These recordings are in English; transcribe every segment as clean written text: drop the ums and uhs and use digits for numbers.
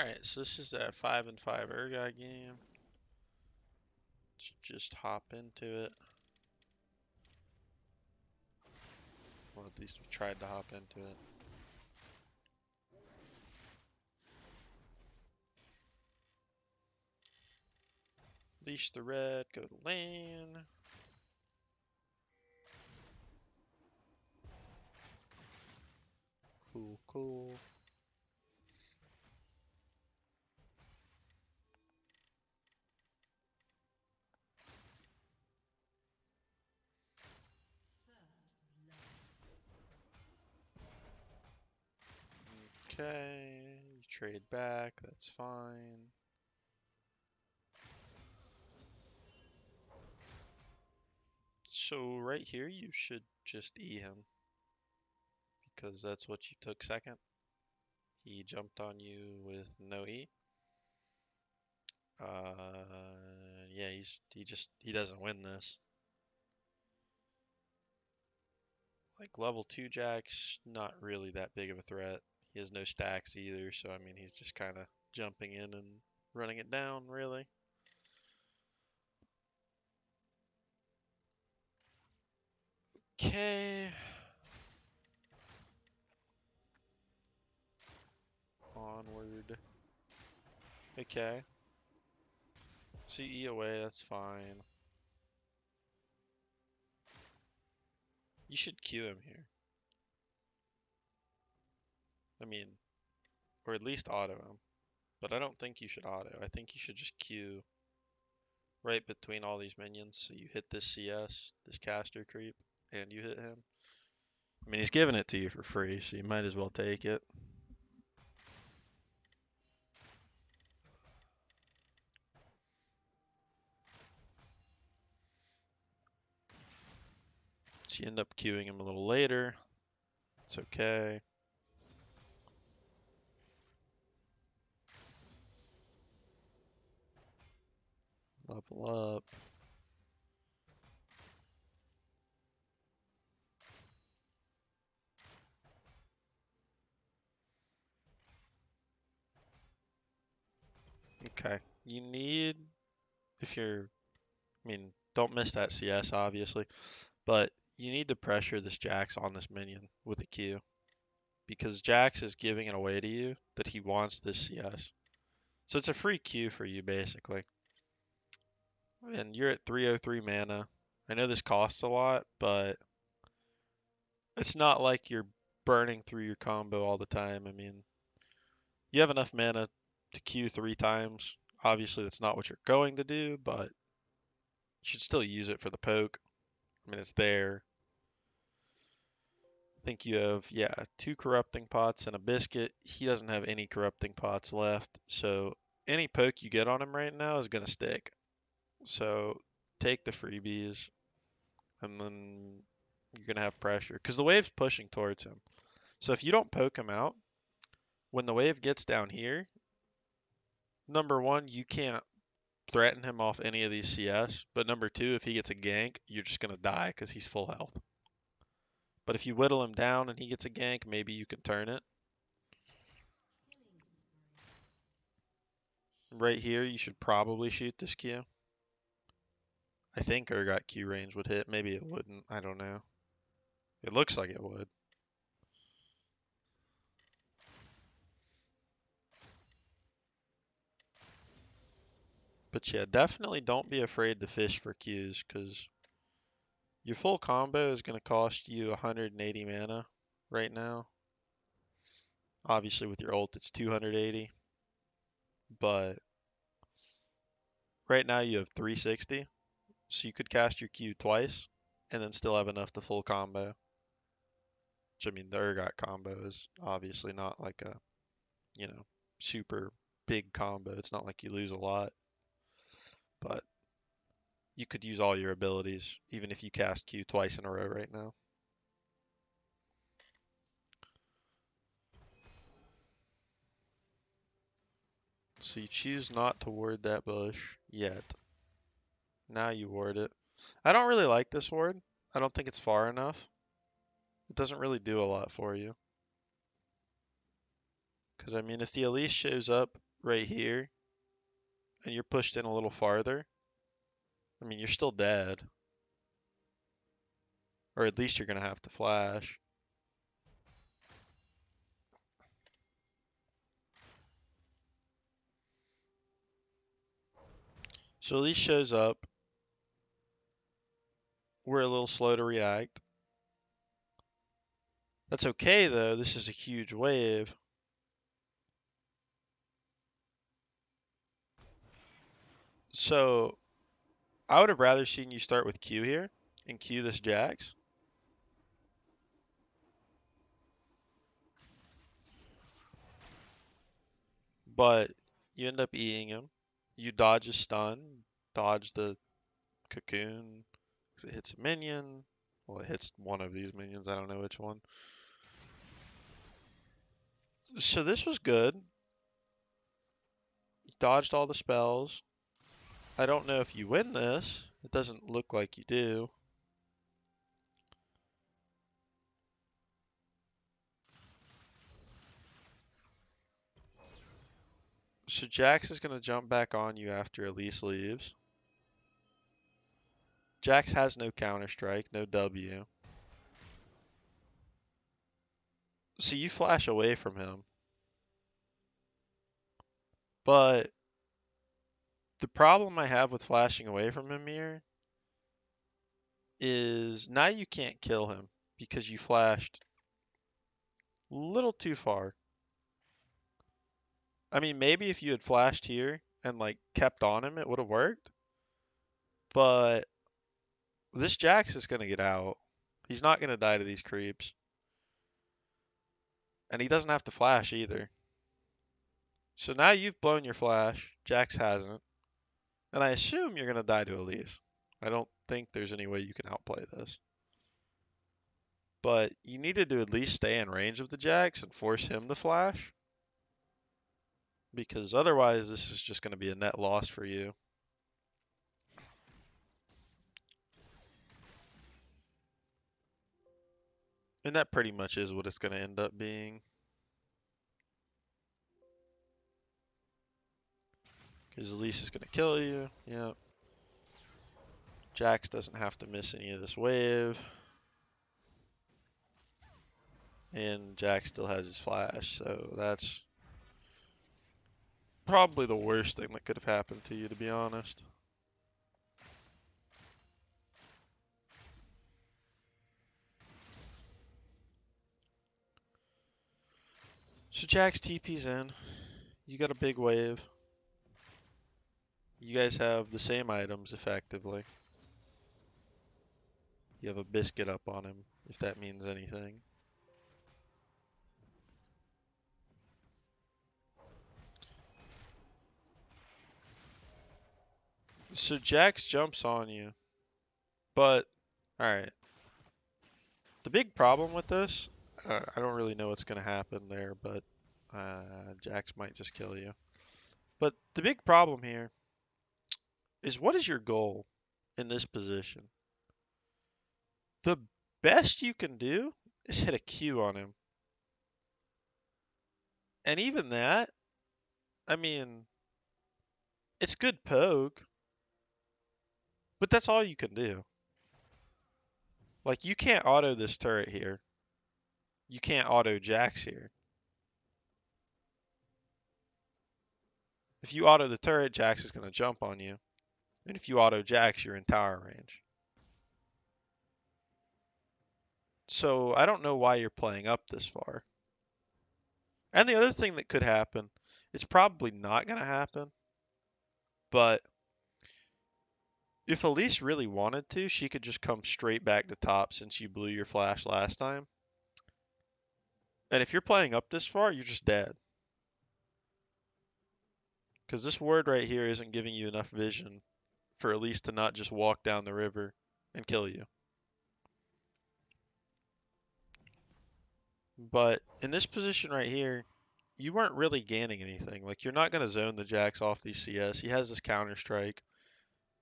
Alright, so this is that 5 and 5 Urgot game. Let's just hop into it. Well, at least we tried to hop into it. Leash the red, go to lane. Cool, cool. Okay, you trade back, that's fine. So right here you should just E him, because that's what you took second. He jumped on you with no E. Yeah, he doesn't win this. Like level 2 Jack's not really that big of a threat. He has no stacks either, so I mean he's just kind of jumping in and running it down, really. Okay. Onward. Okay. CE away, that's fine. You should Q him here. I mean, or at least auto him. But I don't think you should auto. I think you should just Q right between all these minions so you hit this CS, this caster creep, and you hit him. I mean, he's giving it to you for free, so you might as well take it. So you end up queuing him a little later. It's okay. Level up. Okay. You need, if you're, I mean, don't miss that CS, obviously, but you need to pressure this Jax on this minion with a Q. Because Jax is giving it away to you that he wants this CS. So it's a free Q for you, basically. And you're at 303 mana. I know this costs a lot, but it's not like you're burning through your combo all the time. I mean, you have enough mana to Q 3 times. Obviously, that's not what you're going to do, but you should still use it for the poke. I mean, it's there. I think you have, yeah, 2 corrupting pots and a biscuit. He doesn't have any corrupting pots left, so any poke you get on him right now is going to stick. So take the freebies, and then you're going to have pressure because the wave's pushing towards him. So if you don't poke him out, when the wave gets down here, number one, you can't threaten him off any of these CS, but number two, if he gets a gank, you're just going to die because he's full health. But if you whittle him down and he gets a gank, maybe you can turn it. Right here, you should probably shoot this Q. I think Urgot Q range would hit. Maybe it wouldn't. I don't know. It looks like it would. But yeah, definitely don't be afraid to fish for Qs because your full combo is going to cost you 180 mana right now. Obviously, with your ult, it's 280. But right now, you have 360. So you could cast your Q twice and then still have enough to full combo. Which, I mean, the Urgot combo is obviously not like a, super big combo. It's not like you lose a lot. But you could use all your abilities, even if you cast Q twice in a row right now. So you choose not to ward that bush yet. Now you ward it. I don't really like this ward. I don't think it's far enough. It doesn't really do a lot for you. Because, I mean, if the Elise shows up right here and you're pushed in a little farther, I mean, you're still dead. Or at least you're going to have to flash. So Elise shows up. We're a little slow to react. That's okay, though. This is a huge wave. So I would have rather seen you start with Q here and Q this Jax. But you end up eating him. You dodge a stun, dodge the cocoon, 'cause it hits a minion. Well, it hits one of these minions. I don't know which one. So this was good. You dodged all the spells. I don't know if you win this. It doesn't look like you do. So Jax is going to jump back on you after Elise leaves. Jax has no counter strike, no W. So you flash away from him. But the problem I have with flashing away from him here is now you can't kill him because you flashed a little too far. I mean, maybe if you had flashed here and like kept on him, it would have worked. But this Jax is going to get out. He's not going to die to these creeps. And he doesn't have to flash either. So now you've blown your flash. Jax hasn't. And I assume you're going to die to Elise. I don't think there's any way you can outplay this. But you needed to at least stay in range of the Jax and force him to flash. Because otherwise, this is just going to be a net loss for you. And that pretty much is what it's going to end up being. Because Elise is going to kill you. Yep. Jax doesn't have to miss any of this wave. And Jax still has his flash, so that's probably the worst thing that could have happened to you, to be honest. So Jax TP's in. You got a big wave. You guys have the same items, effectively. You have a biscuit up on him, if that means anything. So Jax jumps on you, but alright. The big problem with this, I don't really know what's going to happen there, but Jax might just kill you. But the big problem here is what is your goal in this position? The best you can do is hit a Q on him. And even that, I mean, it's good poke, but that's all you can do. Like, you can't auto this turret here. You can't auto Jax here. If you auto the turret, Jax is going to jump on you. And if you auto Jax, you're in tower range. So I don't know why you're playing up this far. And the other thing that could happen, it's probably not going to happen, but if Elise really wanted to, she could just come straight back to top since you blew your flash last time. And if you're playing up this far, you're just dead. Because this ward right here isn't giving you enough vision for Elise to not just walk down the river and kill you. But in this position right here, you weren't really gaining anything. Like, you're not going to zone the Jax off these CS. He has this counter strike.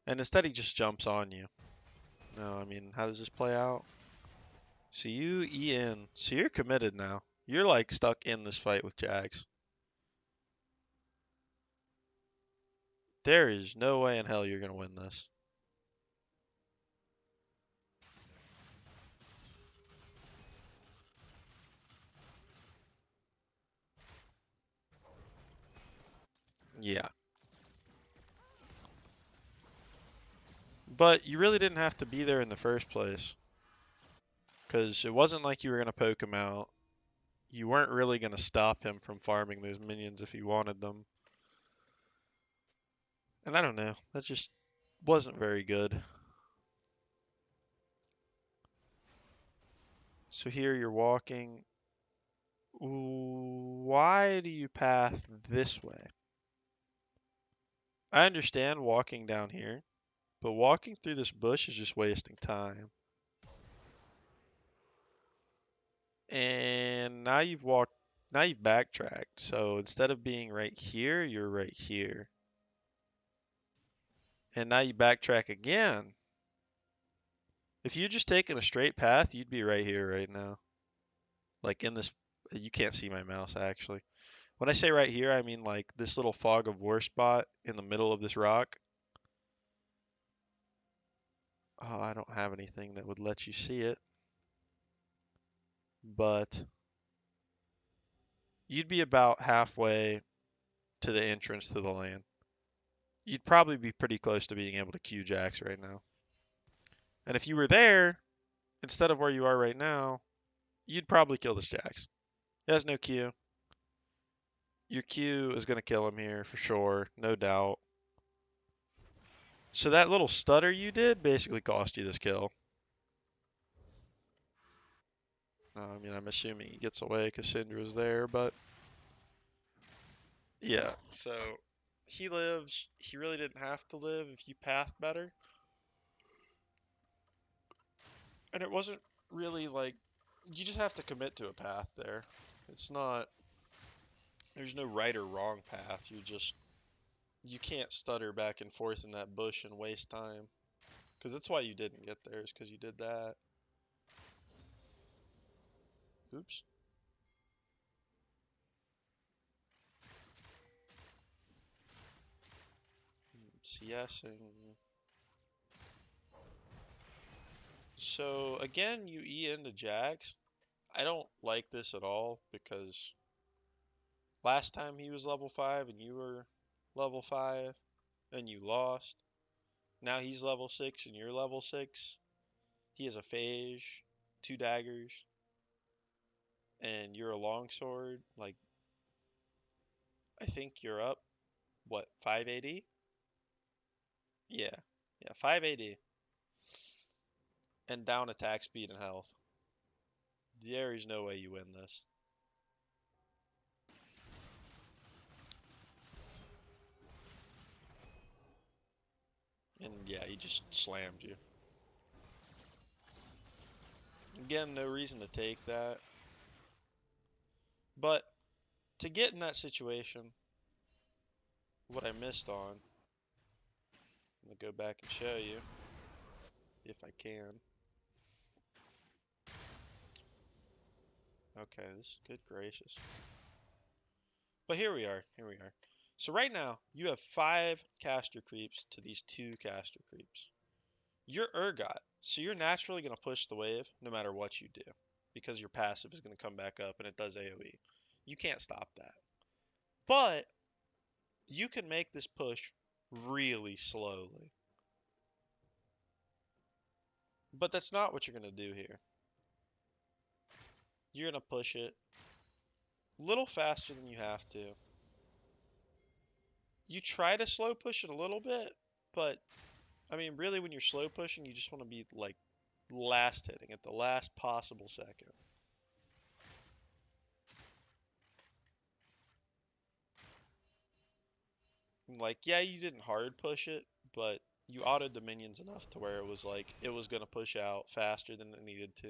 And instead he just jumps on you. No, I mean, how does this play out? So you E in. So you're committed now. You're like stuck in this fight with Jax. There is no way in hell you're gonna win this. Yeah. But you really didn't have to be there in the first place. Because it wasn't like you were gonna poke him out. You weren't really gonna stop him from farming those minions if you wanted them. And I don't know. That just wasn't very good. So here you're walking. Why do you path this way? I understand walking down here, but walking through this bush is just wasting time. And now you've backtracked. So instead of being right here, you're right here. And now you backtrack again. If you'd just taken a straight path, you'd be right here right now. Like in this, you can't see my mouse actually. When I say right here, I mean like this little fog of war spot in the middle of this rock. Oh, I don't have anything that would let you see it, but you'd be about halfway to the entrance to the land. You'd probably be pretty close to being able to Q Jax right now. And if you were there, instead of where you are right now, you'd probably kill this Jax. He has no Q. Your Q is going to kill him here for sure, no doubt. So that little stutter you did basically cost you this kill. I mean, I'm assuming he gets away because Syndra's there, but yeah. So he lives. He really didn't have to live if you pathed better. And it wasn't really like you just have to commit to a path there. It's not. There's no right or wrong path. You can't stutter back and forth in that bush and waste time. Because that's why you didn't get there, is because you did that. Oops. CSing. So again, you E into Jax. I don't like this at all because last time he was level 5 and you were level 5 and you lost. Now he's level 6 and you're level 6. He has a phage, 2 daggers, and you're a longsword. Like, I think you're up, what, 580? Yeah, yeah, 580. And down attack speed and health. There is no way you win this. And yeah, he just slammed you. Again, no reason to take that. But to get in that situation, what I missed on, I'm going to go back and show you, if I can. Okay, this is good gracious. But here we are, here we are. So right now, you have 5 caster creeps to these 2 caster creeps. You're Urgot, so you're naturally going to push the wave no matter what you do, because your passive is going to come back up and it does AoE. You can't stop that. But you can make this push really slowly. But that's not what you're going to do here. You're going to push it a little faster than you have to. You try to slow push it a little bit, but I mean, really, when you're slow pushing, you just want to be like last hitting at the last possible second. Like, yeah, you didn't hard push it, but you autoed the minions enough to where it was like it was going to push out faster than it needed to.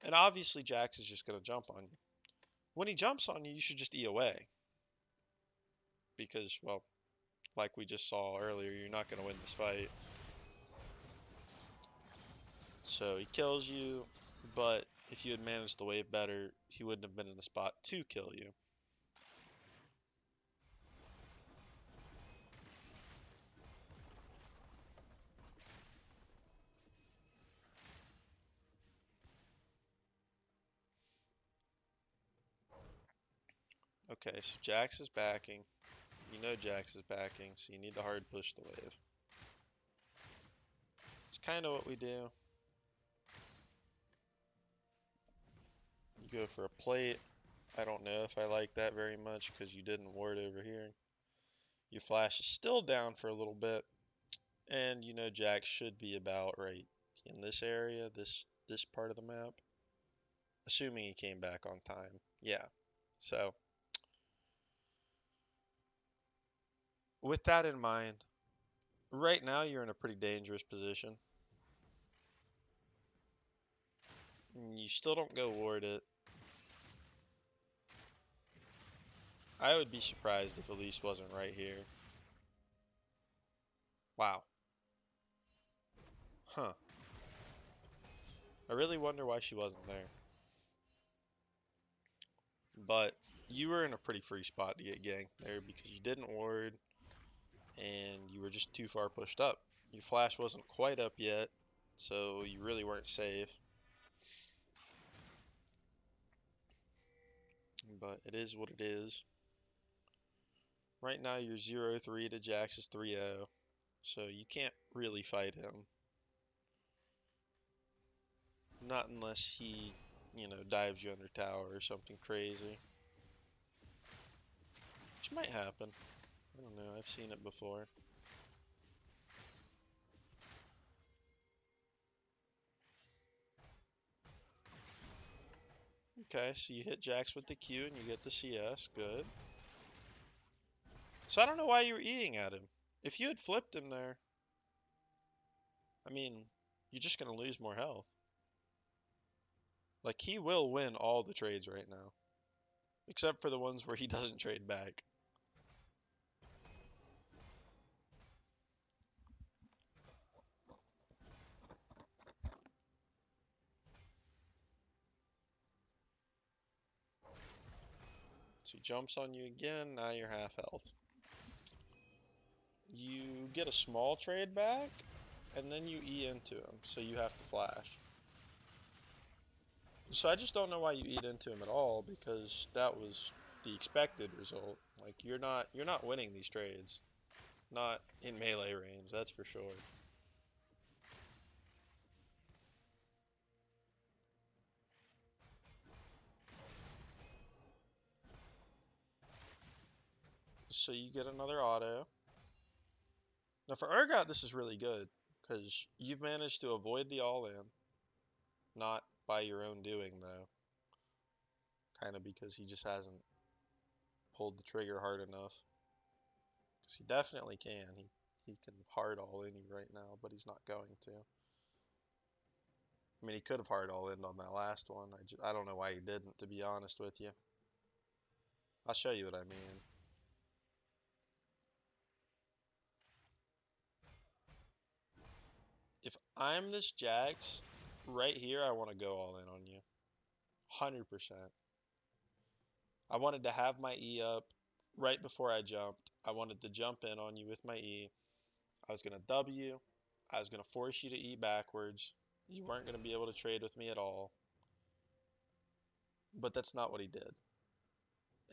And obviously, Jax is just going to jump on you. When he jumps on you, you should just E away. Because, well, like we just saw earlier, you're not going to win this fight. So he kills you, but if you had managed the wave better, he wouldn't have been in the spot to kill you. Okay, so Jax is backing. You know Jax is backing, so you need to hard push the wave. It's kind of what we do. You go for a plate. I don't know if I like that very much because you didn't ward over here. Your flash is still down for a little bit. And you know Jax should be about right in this area, this part of the map. Assuming he came back on time. Yeah. So, with that in mind, right now you're in a pretty dangerous position. You still don't go ward it. I would be surprised if Elise wasn't right here. Wow. Huh. I really wonder why she wasn't there. But you were in a pretty free spot to get ganked there because you didn't ward and you were just too far pushed up. Your flash wasn't quite up yet, so you really weren't safe. But it is what it is. Right now you're 0-3 to Jax's 3-0, so you can't really fight him. Not unless he, dives you under tower or something crazy. Which might happen. I don't know, I've seen it before. Okay, so you hit Jax with the Q and you get the CS, good. So I don't know why you were eating at him. If you had flipped him there, I mean, you're just going to lose more health. Like, he will win all the trades right now. Except for the ones where he doesn't trade back. So he jumps on you again, now you're half health. You get a small trade back, and then you E into him, so you have to flash. So I just don't know why you eat into him at all, because that was the expected result. Like, you're not winning these trades. Not in melee range, that's for sure. So you get another auto. Now for Urgot, this is really good, because you've managed to avoid the all-in. Not by your own doing, though. Kind of because he just hasn't pulled the trigger hard enough. Because he definitely can. He can hard all-in you right now, but he's not going to. I mean, he could have hard all-in on that last one. I don't know why he didn't, to be honest with you. I'll show you what I mean. If I'm this Jax, right here, I want to go all in on you. 100%. I wanted to have my E up right before I jumped. I wanted to jump in on you with my E. I was going to W. I was going to force you to E backwards. You weren't going to be able to trade with me at all. But that's not what he did.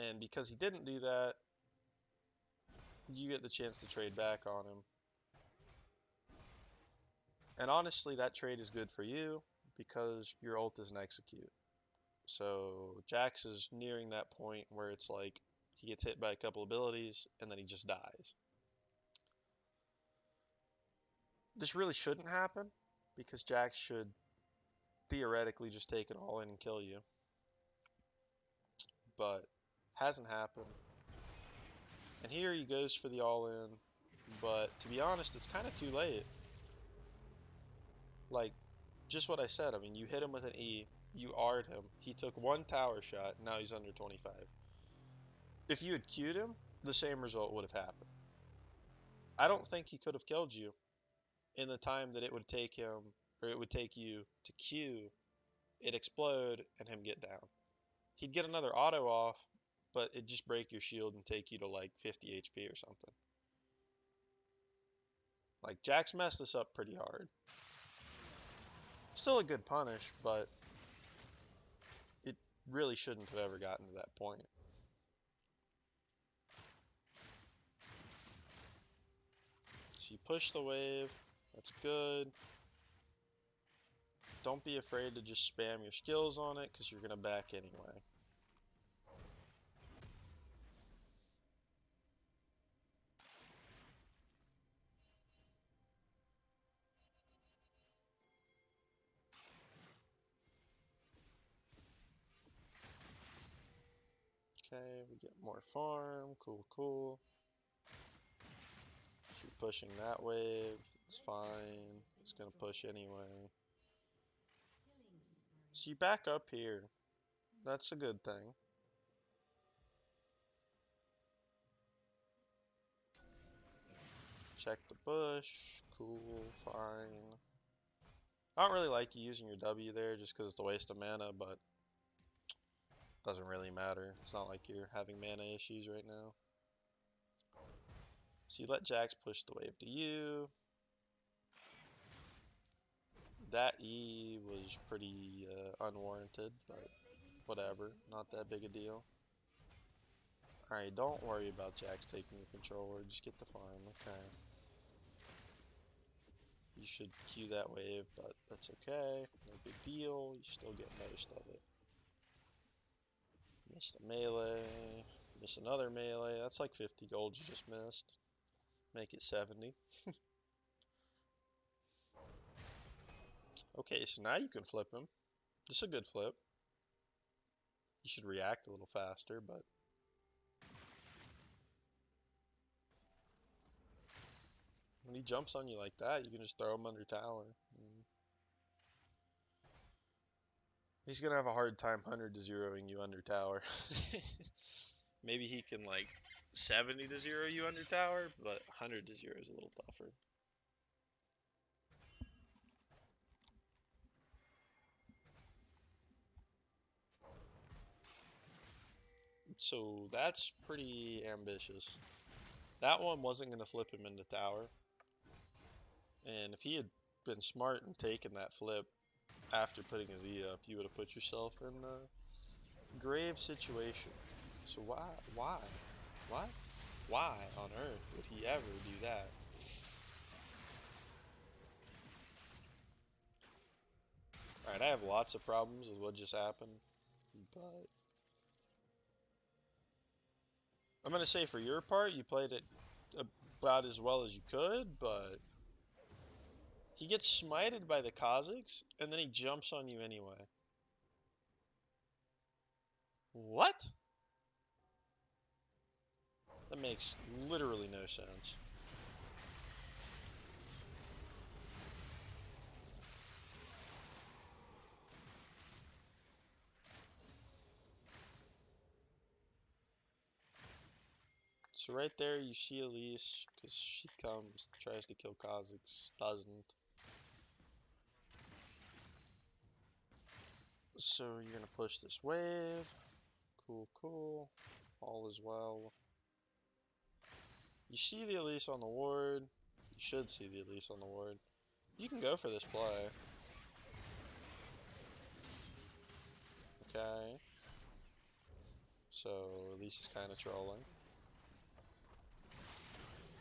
And because he didn't do that, you get the chance to trade back on him. And honestly, that trade is good for you because your ult doesn't execute. So Jax is nearing that point where it's like he gets hit by a couple abilities and then he just dies. This really shouldn't happen because Jax should theoretically just take it all in and kill you. But hasn't happened. And here he goes for the all-in. But to be honest, it's kind of too late. Like, just what I said. I mean, you hit him with an E. You R'd him. He took one tower shot. Now he's under 25. If you had Q'd him, the same result would have happened. I don't think he could have killed you in the time that it would take him, or it would take you to Q, it explode, and him get down. He'd get another auto off, but it'd just break your shield and take you to like 50 HP or something. Like, Jax messed this up pretty hard. Still a good punish, but it really shouldn't have ever gotten to that point. you push the wave. That's good. Don't be afraid to just spam your skills on it, because you're going to back anyway. Okay, we get more farm. Cool, cool. Keep pushing that wave. It's fine. It's going to push anyway. So you back up here. That's a good thing. Check the bush. Cool, fine. I don't really like using your W there just because it's a waste of mana, but doesn't really matter. It's not like you're having mana issues right now. So you let Jax push the wave to you. That E was pretty unwarranted, but whatever. Not that big a deal. Alright, don't worry about Jax taking the controller. Just get the farm. Okay. You should Q that wave, but that's okay. No big deal. You still get most of it. Missed a melee. Miss another melee. That's like 50 gold you just missed. Make it 70. Okay, so now you can flip him. This is a good flip. You should react a little faster, but... when he jumps on you like that, you can just throw him under tower. He's gonna have a hard time 100 to zeroing you under tower. Maybe he can like 70 to 0 you under tower, but 100 to 0 is a little tougher. So that's pretty ambitious. That one wasn't going to flip him into tower. And if he had been smart and taken that flip after putting his E up, you would have put yourself in a grave situation. So why? What? Why on earth would he ever do that? Alright, I have lots of problems with what just happened, but I'm going to say for your part, you played it about as well as you could, but he gets smited by the Kazakhs, and then he jumps on you anyway. What? That makes literally no sense. So right there you see Elise, because she comes, tries to kill Kazakhs, doesn't. So you're going to push this wave. Cool, cool. All is well. You see the Elise on the ward. You should see the Elise on the ward. You can go for this play. Okay. So Elise is kind of trolling.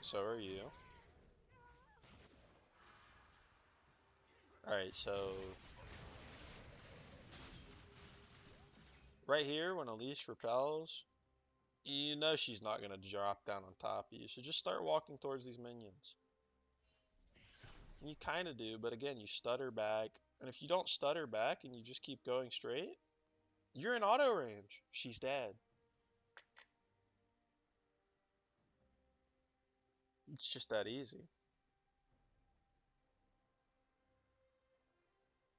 So are you. Alright, so right here, when Elise repels, you know she's not going to drop down on top of you. So just start walking towards these minions. And you kind of do, but again, you stutter back. And if you don't stutter back and you just keep going straight, you're in auto range. She's dead. It's just that easy.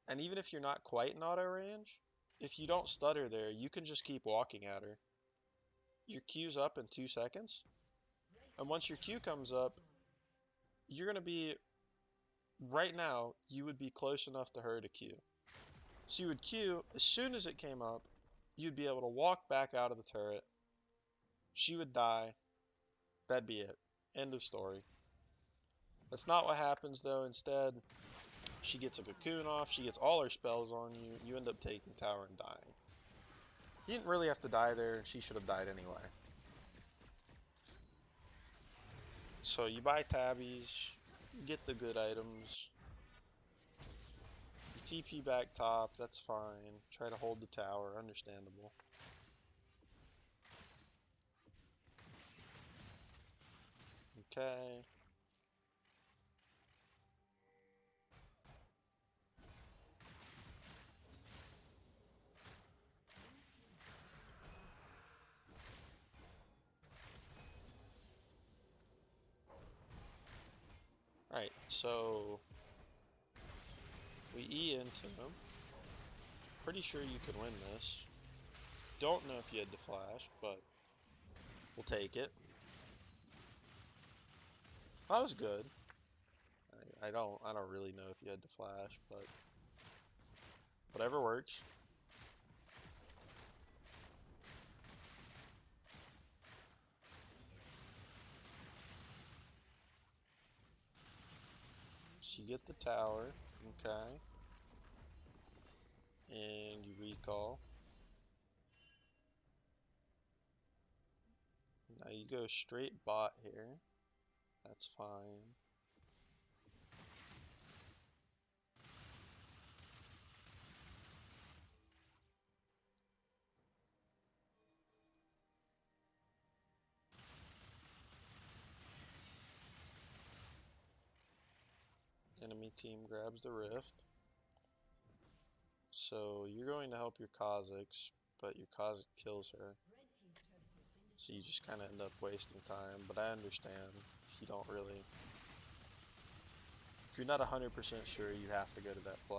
And even if you're not quite in auto range, if you don't stutter there, you can just keep walking at her. Your Q's up in 2 seconds. And once your Q comes up, you're going to be, right now, you would be close enough to her to Q. So you would Q, as soon as it came up, you'd be able to walk back out of the turret. She would die. That'd be it. End of story. That's not what happens though. Instead, she gets a cocoon off. She gets all her spells on you. You end up taking tower and dying. You didn't really have to die there, and she should have died anyway. So you buy tabbies. Get the good items. You TP back top, that's fine. Try to hold the tower, understandable. Okay. Alright, so we E into him. Pretty sure you could win this. Don't know if you had to flash, but we'll take it. That was good. I don't really know if you had to flash, but whatever works. So you get the tower, okay. And you recall. Now you go straight bot here. That's fine. Enemy team grabs the rift. So you're going to help your Kha'Zix, but your Kha'Zix kills her. So you just kind of end up wasting time, but I understand if you don't really... If you're not 100% sure, you have to go to that play.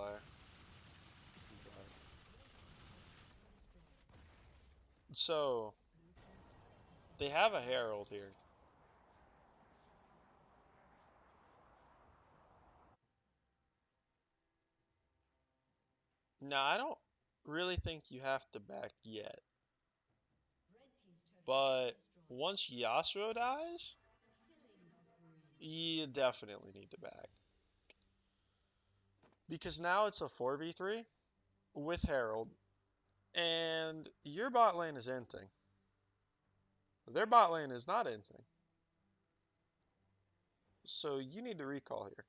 But... So, they have a Herald here. Now, I don't really think you have to back yet. But once Yasuo dies, you definitely need to back. Because now it's a 4v3 with Herald, and your bot lane is inting. Their bot lane is not inting. So you need to recall here.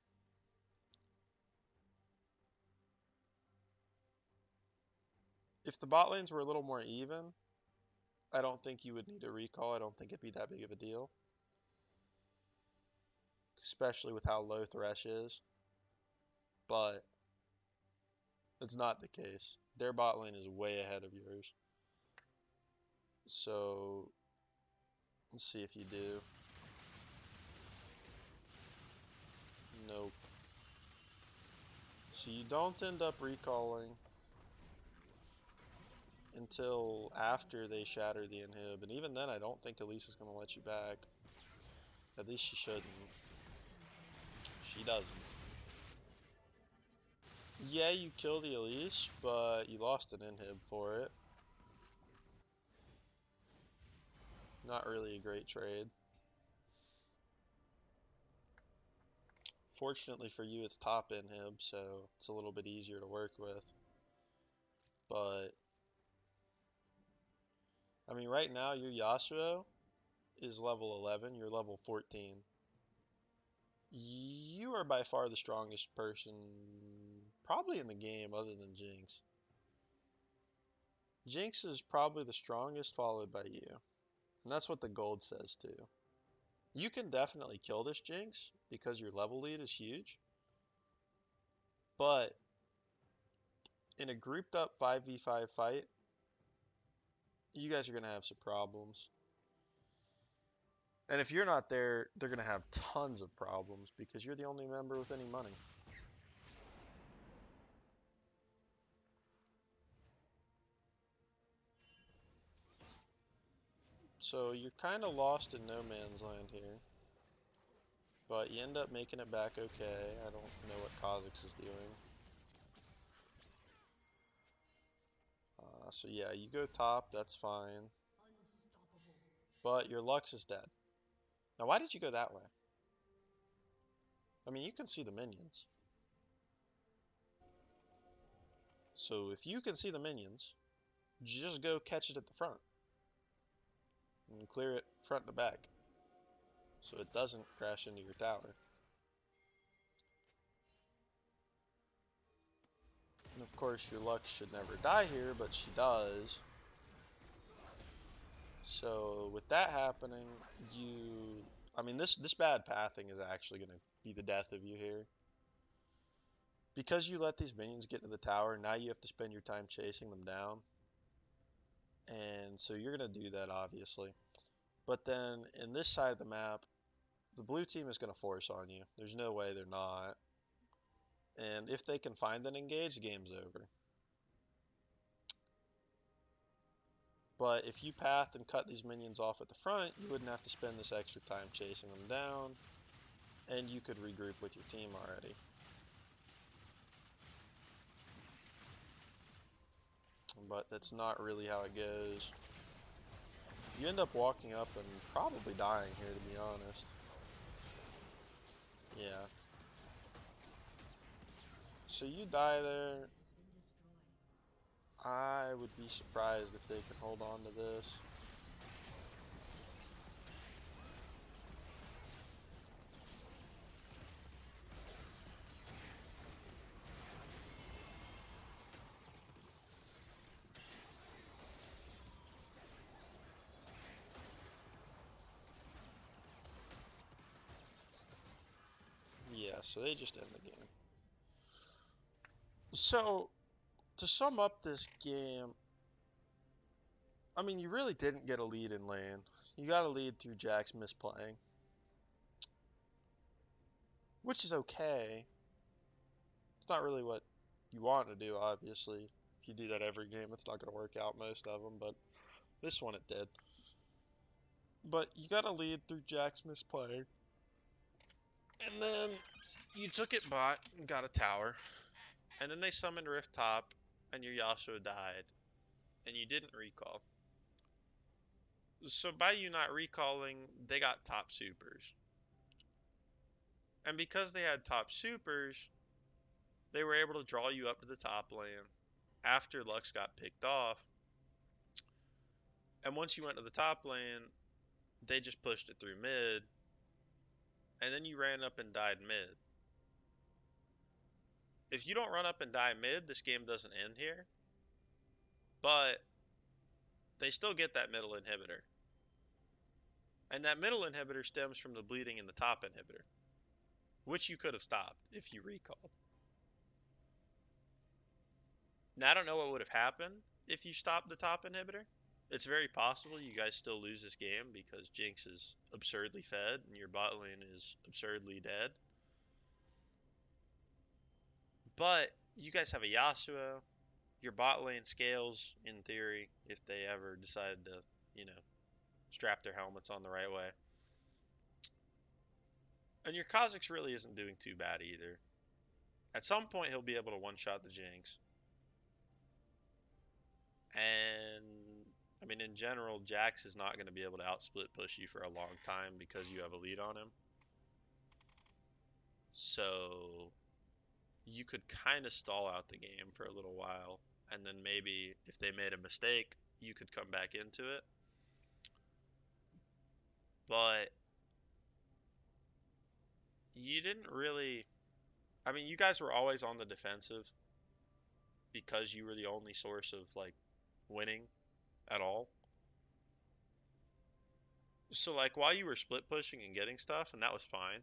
If the bot lanes were a little more even, I don't think you would need a recall. I don't think it'd be that big of a deal. Especially with how low Thresh is. But it's not the case. Their bot lane is way ahead of yours. So let's see if you do. Nope. So you don't end up recalling until after they shatter the inhib. And even then, I don't think Elise is going to let you back. At least she shouldn't. She doesn't. Yeah, you kill the Elise, but you lost an inhib for it. Not really a great trade. Fortunately for you, it's top inhib, so it's a little bit easier to work with. But, I mean, right now, your Yasuo is level 11, you're level 14. You are by far the strongest person, probably in the game, other than Jinx. Jinx is probably the strongest, followed by you. And that's what the gold says, too. You can definitely kill this Jinx, because your level lead is huge. But, in a grouped up 5v5 fight, you guys are going to have some problems. And if you're not there, they're going to have tons of problems because you're the only member with any money. So you're kind of lost in no man's land here. But you end up making it back okay. I don't know what Kha'Zix is doing. So yeah, you go top, that's fine. But your Lux is dead. Now why did you go that way? I mean, you can see the minions. So if you can see the minions, just go catch it at the front. And clear it front to back. So it doesn't crash into your tower. And of course, your Lux should never die here, but she does. So with that happening, you, I mean, this bad pathing is actually gonna be the death of you here. Because you let these minions get to the tower, now you have to spend your time chasing them down. And so you're gonna do that, obviously. But then in this side of the map, the blue team is gonna force on you. There's no way they're not. And if they can find an engage, the game's over. But if you pathed and cut these minions off at the front, you wouldn't have to spend this extra time chasing them down, and you could regroup with your team already. But that's not really how it goes. You end up walking up and probably dying here, to be honest. Yeah. So you die there. I would be surprised if they can hold on to this. Yeah, so they just end the game. So, to sum up this game, I mean, you really didn't get a lead in lane. You got a lead through Jax misplaying, which is okay. It's not really what you want to do, obviously. If you do that every game, it's not going to work out most of them, but this one it did. But you got a lead through Jax misplaying. And then you took it bot and got a tower. And then they summoned Rift Top, and your Yasuo died. And you didn't recall. So by you not recalling, they got top supers. And because they had top supers, they were able to draw you up to the top lane after Lux got picked off. And once you went to the top lane, they just pushed it through mid. And then you ran up and died mid. If you don't run up and die mid, this game doesn't end here. But they still get that middle inhibitor. And that middle inhibitor stems from the bleeding in the top inhibitor, which you could have stopped if you recalled. Now, I don't know what would have happened if you stopped the top inhibitor. It's very possible you guys still lose this game because Jinx is absurdly fed and your bot lane is absurdly dead. But you guys have a Yasuo. Your bot lane scales, in theory, if they ever decide to, you know, strap their helmets on the right way. And your Kha'Zix really isn't doing too bad either. At some point, he'll be able to one-shot the Jinx. And, I mean, in general, Jax is not going to be able to outsplit push you for a long time because you have a lead on him. So, you could kind of stall out the game for a little while. And then maybe, if they made a mistake, you could come back into it. But, you didn't really... I mean, you guys were always on the defensive because you were the only source of, like, winning at all. So, like, while you were split pushing and getting stuff, and that was fine,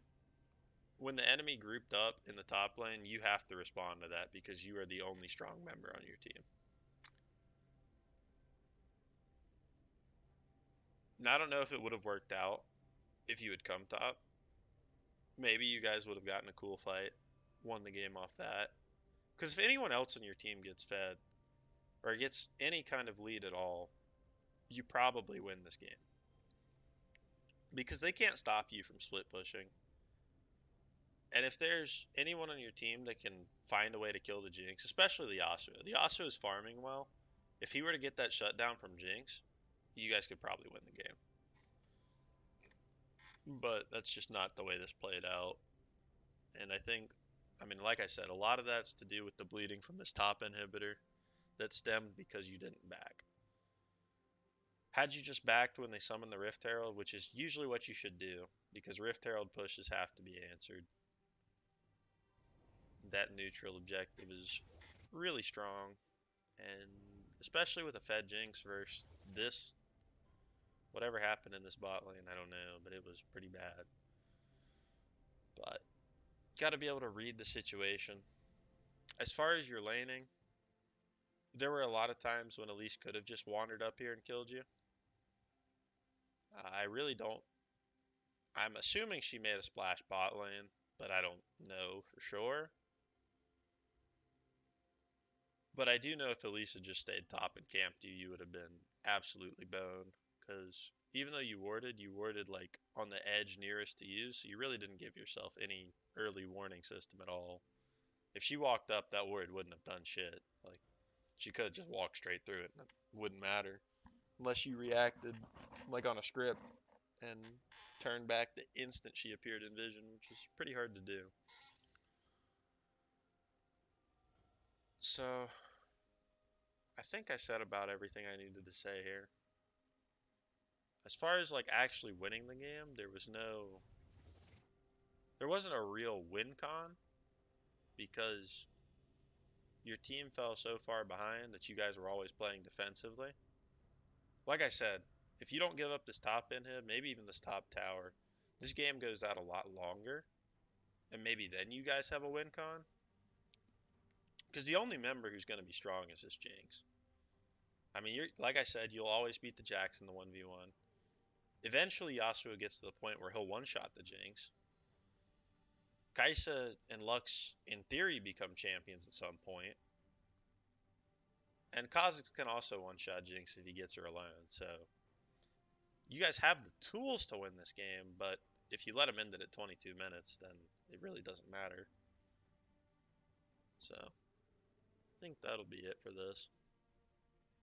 when the enemy grouped up in the top lane, you have to respond to that because you are the only strong member on your team. Now, I don't know if it would have worked out if you had come top. Maybe you guys would have gotten a cool fight, won the game off that. Because if anyone else in your team gets fed, or gets any kind of lead at all, you probably win this game. Because they can't stop you from split pushing. And if there's anyone on your team that can find a way to kill the Jinx, especially the Yasuo is farming well. If he were to get that shutdown from Jinx, you guys could probably win the game. But that's just not the way this played out. And I think, I mean, like I said, a lot of that's to do with the bleeding from this top inhibitor that stemmed because you didn't back. Had you just backed when they summoned the Rift Herald, which is usually what you should do, because Rift Herald pushes have to be answered. That neutral objective is really strong, and especially with a Fed Jinx versus this, whatever happened in this bot lane, I don't know, but it was pretty bad. But got to be able to read the situation. As far as your laning, there were a lot of times when Elise could have just wandered up here and killed you. I really don't. I'm assuming she made a splash bot lane, but I don't know for sure. But I do know if Elise had just stayed top and camped you, you would have been absolutely boned. Because even though you warded like on the edge nearest to you, so you really didn't give yourself any early warning system at all. If she walked up, that ward wouldn't have done shit. Like she could have just walked straight through it, and it wouldn't matter unless you reacted like on a script and turned back the instant she appeared in vision, which is pretty hard to do. So I think I said about everything I needed to say here. As far as like actually winning the game, there wasn't a real win con because your team fell so far behind that you guys were always playing defensively. Like I said, if you don't give up this top inhib, maybe even this top tower, this game goes out a lot longer, and maybe then you guys have a win con. Because the only member who's going to be strong is this Jinx. I mean, you're like I said, you'll always beat the Jax in the 1v1. Eventually, Yasuo gets to the point where he'll one-shot the Jinx. Kai'Sa and Lux, in theory, become champions at some point. And Kha'Zix can also one-shot Jinx if he gets her alone. So you guys have the tools to win this game, but if you let him end it at 22 minutes, then it really doesn't matter. So I think that'll be it for this.